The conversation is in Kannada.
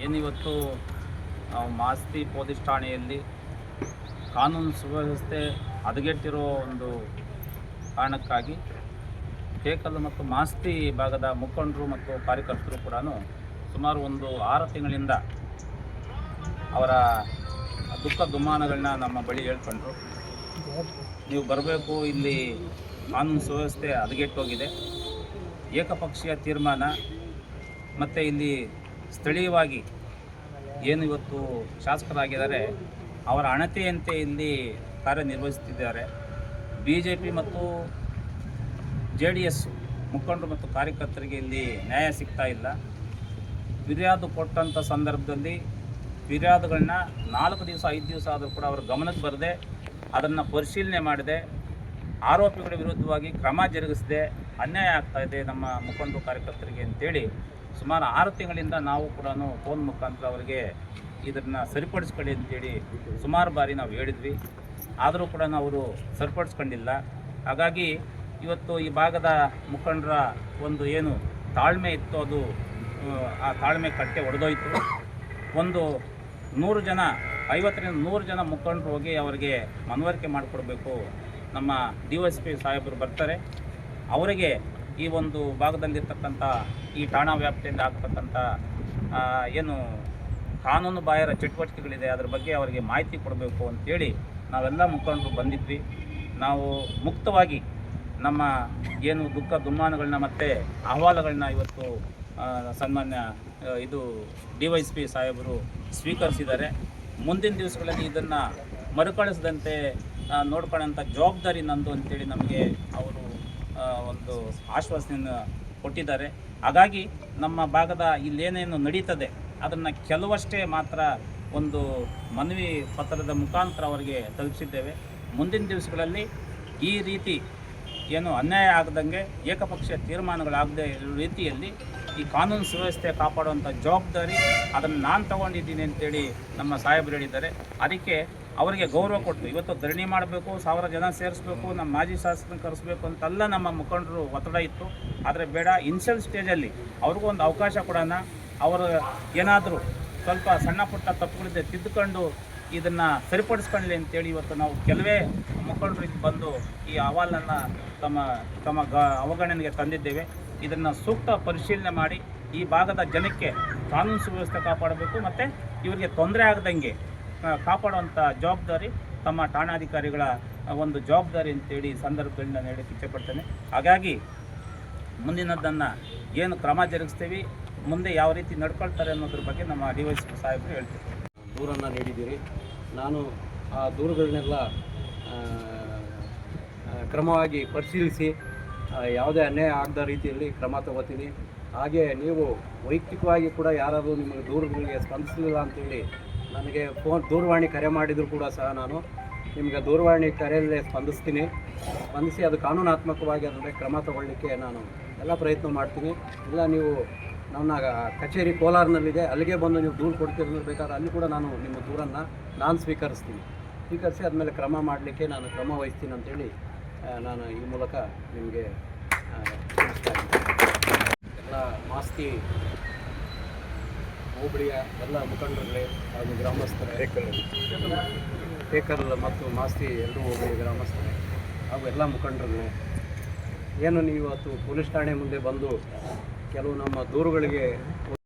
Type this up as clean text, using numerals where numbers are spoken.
ಏನಿವತ್ತು ಮಾಸ್ತಿ ಪೊಲೀಸ್ ಠಾಣೆಯಲ್ಲಿ ಕಾನೂನು ಸುವ್ಯವಸ್ಥೆ ಹದಗೆಟ್ಟಿರೋ ಒಂದು ಕಾರಣಕ್ಕಾಗಿ ಟೇಕಲ್ ಮತ್ತು ಮಾಸ್ತಿ ಭಾಗದ ಮುಖಂಡರು ಮತ್ತು ಕಾರ್ಯಕರ್ತರು ಕೂಡ ಸುಮಾರು ಒಂದು 6 ತಿಂಗಳಿಂದ ಅವರ ದುಃಖ ದುಮ್ಮಾನಗಳನ್ನ ನಮ್ಮ ಬಳಿ ಹೇಳ್ಕೊಂಡ್ರು. ನೀವು ಬರಬೇಕು, ಇಲ್ಲಿ ಕಾನೂನು ಸುವ್ಯವಸ್ಥೆ ಹದಗೆಟ್ಟೋಗಿದೆ, ಏಕಪಕ್ಷೀಯ ತೀರ್ಮಾನ ಮತ್ತು ಇಲ್ಲಿ ಸ್ಥಳೀಯವಾಗಿ ಏನು ಇವತ್ತು ಶಾಸಕರಾಗಿದ್ದಾರೆ ಅವರ ಅಣತೆಯಂತೆ ಇಲ್ಲಿ ಕಾರ್ಯನಿರ್ವಹಿಸುತ್ತಿದ್ದಾರೆ. BJP ಮತ್ತು JDS ಮುಖಂಡರು ಮತ್ತು ಕಾರ್ಯಕರ್ತರಿಗೆ ಇಲ್ಲಿ ನ್ಯಾಯ ಸಿಗ್ತಾ ಇಲ್ಲ. ಫಿರ್ಯಾದು ಕೊಟ್ಟಂಥ ಸಂದರ್ಭದಲ್ಲಿ ಫಿರ್ಯಾದುಗಳನ್ನ 4 ದಿವಸ 5 ದಿವಸ ಆದರೂ ಕೂಡ ಅವರ ಗಮನಕ್ಕೆ ಬರದೆ ಅದನ್ನು ಪರಿಶೀಲನೆ ಮಾಡದೆ ಆರೋಪಿಗಳ ವಿರುದ್ಧವಾಗಿ ಕ್ರಮ ಜರುಗಿಸದೆ ಅನ್ಯಾಯ ಆಗ್ತಾಯಿದೆ ನಮ್ಮ ಮುಖಂಡರು ಕಾರ್ಯಕರ್ತರಿಗೆ ಅಂತೇಳಿ ಸುಮಾರು 6 ತಿಂಗಳಿಂದ ನಾವು ಕೂಡ ಫೋನ್ ಮುಖಾಂತರ ಅವರಿಗೆ ಇದನ್ನು ಸರಿಪಡಿಸ್ಕೊಳ್ಳಿ ಅಂತೇಳಿ ಸುಮಾರು ಬಾರಿ ನಾವು ಹೇಳಿದ್ವಿ. ಆದರೂ ಕೂಡ ಅವರು ಸರಿಪಡಿಸ್ಕೊಂಡಿಲ್ಲ. ಹಾಗಾಗಿ ಇವತ್ತು ಈ ಭಾಗದ ಮುಖಂಡರ ಒಂದು ಏನು ತಾಳ್ಮೆ ಇತ್ತು ಅದು ಆ ತಾಳ್ಮೆ ಕಟ್ಟೆ ಒಡೆದೋಯ್ತು. ಒಂದು 100 ಜನ 50ರಿಂದ 100 ಜನ ಮುಖಂಡರು ಹೋಗಿ ಅವರಿಗೆ ಮನವರಿಕೆ ಮಾಡಿಕೊಡ್ಬೇಕು. ನಮ್ಮ DSP ಸಾಹೇಬರು ಬರ್ತಾರೆ, ಅವರಿಗೆ ಈ ಒಂದು ಭಾಗದಲ್ಲಿರ್ತಕ್ಕಂಥ ಈ ಠಾಣಾ ವ್ಯಾಪ್ತಿಯಿಂದ ಆಗ್ತಕ್ಕಂಥ ಏನು ಕಾನೂನು ಬಾಹಿರ ಚಟುವಟಿಕೆಗಳಿದೆ ಅದರ ಬಗ್ಗೆ ಅವರಿಗೆ ಮಾಹಿತಿ ಕೊಡಬೇಕು ಅಂತೇಳಿ ನಾವೆಲ್ಲ ಮುಖಂಡರು ಬಂದಿದ್ವಿ. ನಾವು ಮುಕ್ತವಾಗಿ ನಮ್ಮ ಏನು ದುಃಖ ದುಮ್ಮಾನಗಳನ್ನ ಮತ್ತು ಅಹವಾಲುಗಳನ್ನ ಇವತ್ತು ಸನ್ಮಾನ್ಯ DYSP ಸಾಹೇಬರು ಸ್ವೀಕರಿಸಿದ್ದಾರೆ. ಮುಂದಿನ ದಿವಸಗಳಲ್ಲಿ ಇದನ್ನು ಮರುಕಳಿಸದಂತೆ ನೋಡ್ಕೊಳ್ಳೋಂಥ ಜವಾಬ್ದಾರಿ ನಂದು ಅಂತೇಳಿ ನಮಗೆ ಅವರು ಒಂದು ಆಶ್ವಾಸನೆಯನ್ನು ಕೊಟ್ಟಿದ್ದಾರೆ. ಹಾಗಾಗಿ ನಮ್ಮ ಭಾಗದ ಇಲ್ಲೇನೇನು ನಡೀತದೆ ಅದನ್ನು ಕೆಲವಷ್ಟೇ ಮಾತ್ರ ಒಂದು ಮನವಿ ಪತ್ರದ ಮುಖಾಂತರ ಅವರಿಗೆ ತಲುಪಿಸಿದ್ದೇವೆ. ಮುಂದಿನ ದಿವಸಗಳಲ್ಲಿ ಈ ರೀತಿ ಏನು ಅನ್ಯಾಯ ಆಗದಂಗೆ ಏಕಪಕ್ಷೀಯ ತೀರ್ಮಾನಗಳಾಗದೇ ಇರೋ ರೀತಿಯಲ್ಲಿ ಈ ಕಾನೂನು ಸುವ್ಯವಸ್ಥೆ ಕಾಪಾಡುವಂಥ ಜವಾಬ್ದಾರಿ ಅದನ್ನು ನಾನು ತಗೊಂಡಿದ್ದೀನಿ ಅಂತೇಳಿ ನಮ್ಮ ಸಾಹೇಬರು ಹೇಳಿದ್ದಾರೆ. ಅದಕ್ಕೆ ಅವರಿಗೆ ಗೌರವ ಕೊಟ್ಟು ಇವತ್ತು ಧರಣಿ ಮಾಡಬೇಕು, 1000 ಜನ ಸೇರಿಸ್ಬೇಕು, ನಮ್ಮ ಮಾಜಿ ಶಾಸಕರನ್ನ ಕರೆಸಬೇಕು ಅಂತೆಲ್ಲ ನಮ್ಮ ಮುಖಂಡರು ಒತ್ತಡ ಇತ್ತು. ಆದರೆ ಬೇಡ, ಇನ್ಷಿಯಲ್ ಸ್ಟೇಜಲ್ಲಿ ಅವ್ರಿಗೂ ಒಂದು ಅವಕಾಶ ಕೊಡೋಣ. ಅವರು ಏನಾದರೂ ಸ್ವಲ್ಪ ಸಣ್ಣ ಪುಟ್ಟ ತಪ್ಪುಗಳಿದೆ ತಿದ್ದುಕೊಂಡು ಇದನ್ನು ಸರಿಪಡಿಸ್ಕೊಳ್ಳಿ ಅಂತೇಳಿ ಇವತ್ತು ನಾವು ಕೆಲವೇ ಮುಖಂಡರು ಇಲ್ಲಿ ಬಂದು ಈ ಅಹವಾಲನ್ನು ತಮ್ಮ ಅವಗಣನೆಗೆ ತಂದಿದ್ದೇವೆ. ಇದನ್ನು ಸೂಕ್ತ ಪರಿಶೀಲನೆ ಮಾಡಿ ಈ ಭಾಗದ ಜನಕ್ಕೆ ಕಾನೂನು ಸುವ್ಯವಸ್ಥೆ ಕಾಪಾಡಬೇಕು ಮತ್ತು ಇವರಿಗೆ ತೊಂದರೆ ಆಗದಂಗೆ ಕಾಪಾಡುವಂಥ ಜವಾಬ್ದಾರಿ ತಮ್ಮ ಠಾಣಾಧಿಕಾರಿಗಳ ಒಂದು ಜವಾಬ್ದಾರಿ ಅಂತೇಳಿ ಸಂದರ್ಭದಲ್ಲಿ ನಾನು ಹೇಳಕ್ಕೆ ಇಚ್ಛೆಪಡ್ತೇನೆ. ಹಾಗಾಗಿ ಮುಂದಿನದನ್ನು ಏನು ಕ್ರಮ ಜರುಗಿಸ್ತೀವಿ, ಮುಂದೆ ಯಾವ ರೀತಿ ನಡ್ಕೊಳ್ತಾರೆ ಅನ್ನೋದ್ರ ಬಗ್ಗೆ ನಮ್ಮ DYSP ಸಾಹೇಬರು ಹೇಳ್ತೀವಿ. ದೂರನ್ನು ನೀಡಿದ್ದೀರಿ. ನಾನು ಆ ದೂರುಗಳನ್ನೆಲ್ಲ ಕ್ರಮವಾಗಿ ಪರಿಶೀಲಿಸಿ ಯಾವುದೇ ಅನ್ಯಾಯ ಆಗದ ರೀತಿಯಲ್ಲಿ ಕ್ರಮ ತಗೋತೀನಿ. ಹಾಗೆ ನೀವು ವೈಯಕ್ತಿಕವಾಗಿ ಕೂಡ ಯಾರಾದರೂ ನಿಮಗೆ ದೂರುಗಳಿಗೆ ಸ್ಪಂದಿಸಲಿಲ್ಲ ಅಂತೇಳಿ ನನಗೆ ದೂರವಾಣಿ ಕರೆ ಮಾಡಿದರೂ ಕೂಡ ಸಹ ನಾನು ನಿಮಗೆ ದೂರವಾಣಿ ಕರೆಯಲ್ಲೇ ಸ್ಪಂದಿಸಿ ಅದು ಕಾನೂನಾತ್ಮಕವಾಗಿ ಅದರ ಕ್ರಮ ತಗೊಳ್ಳಿಕ್ಕೆ ನಾನು ಎಲ್ಲ ಪ್ರಯತ್ನ ಮಾಡ್ತೀನಿ. ಇಲ್ಲ ನೀವು ನನ್ನ ಕಚೇರಿ ಕೋಲಾರನಲ್ಲಿದೆ, ಅಲ್ಲಿಗೆ ಬಂದು ನೀವು ದೂರು ಕೊಡ್ತೀರ ಬೇಕಾದ್ರೆ ಅಲ್ಲಿ ಕೂಡ ನಾನು ನಿಮ್ಮ ದೂರನ್ನು ನಾನು ಸ್ವೀಕರಿಸಿ ಆದಮೇಲೆ ಕ್ರಮ ಮಾಡಲಿಕ್ಕೆ ನಾನು ಕ್ರಮ ವಹಿಸ್ತೀನಿ ಅಂತೇಳಿ ನಾನು ಈ ಮೂಲಕ ನಿಮಗೆ ತಿಳಿಸ್ತಾ ಇದ್ದೀನಿ. ಎಲ್ಲ ಮಾಸ್ತಿ ಹೋಬಳಿಯ ಎಲ್ಲ ಮುಖಂಡರುಗಳೇ ಹಾಗೂ ಗ್ರಾಮಸ್ಥರೇ, ಟೇಕಲ್ ಮತ್ತು ಮಾಸ್ತಿ ಎರಡೂ ಹೋಬಳಿ ಗ್ರಾಮಸ್ಥರೇ ಹಾಗೂ ಎಲ್ಲ ಮುಖಂಡರುಗಳೇ, ಏನು ನೀವು ಇವತ್ತು ಪೊಲೀಸ್ ಠಾಣೆ ಮುಂದೆ ಬಂದು ಕೆಲವು ನಮ್ಮ ದೂರುಗಳಿಗೆ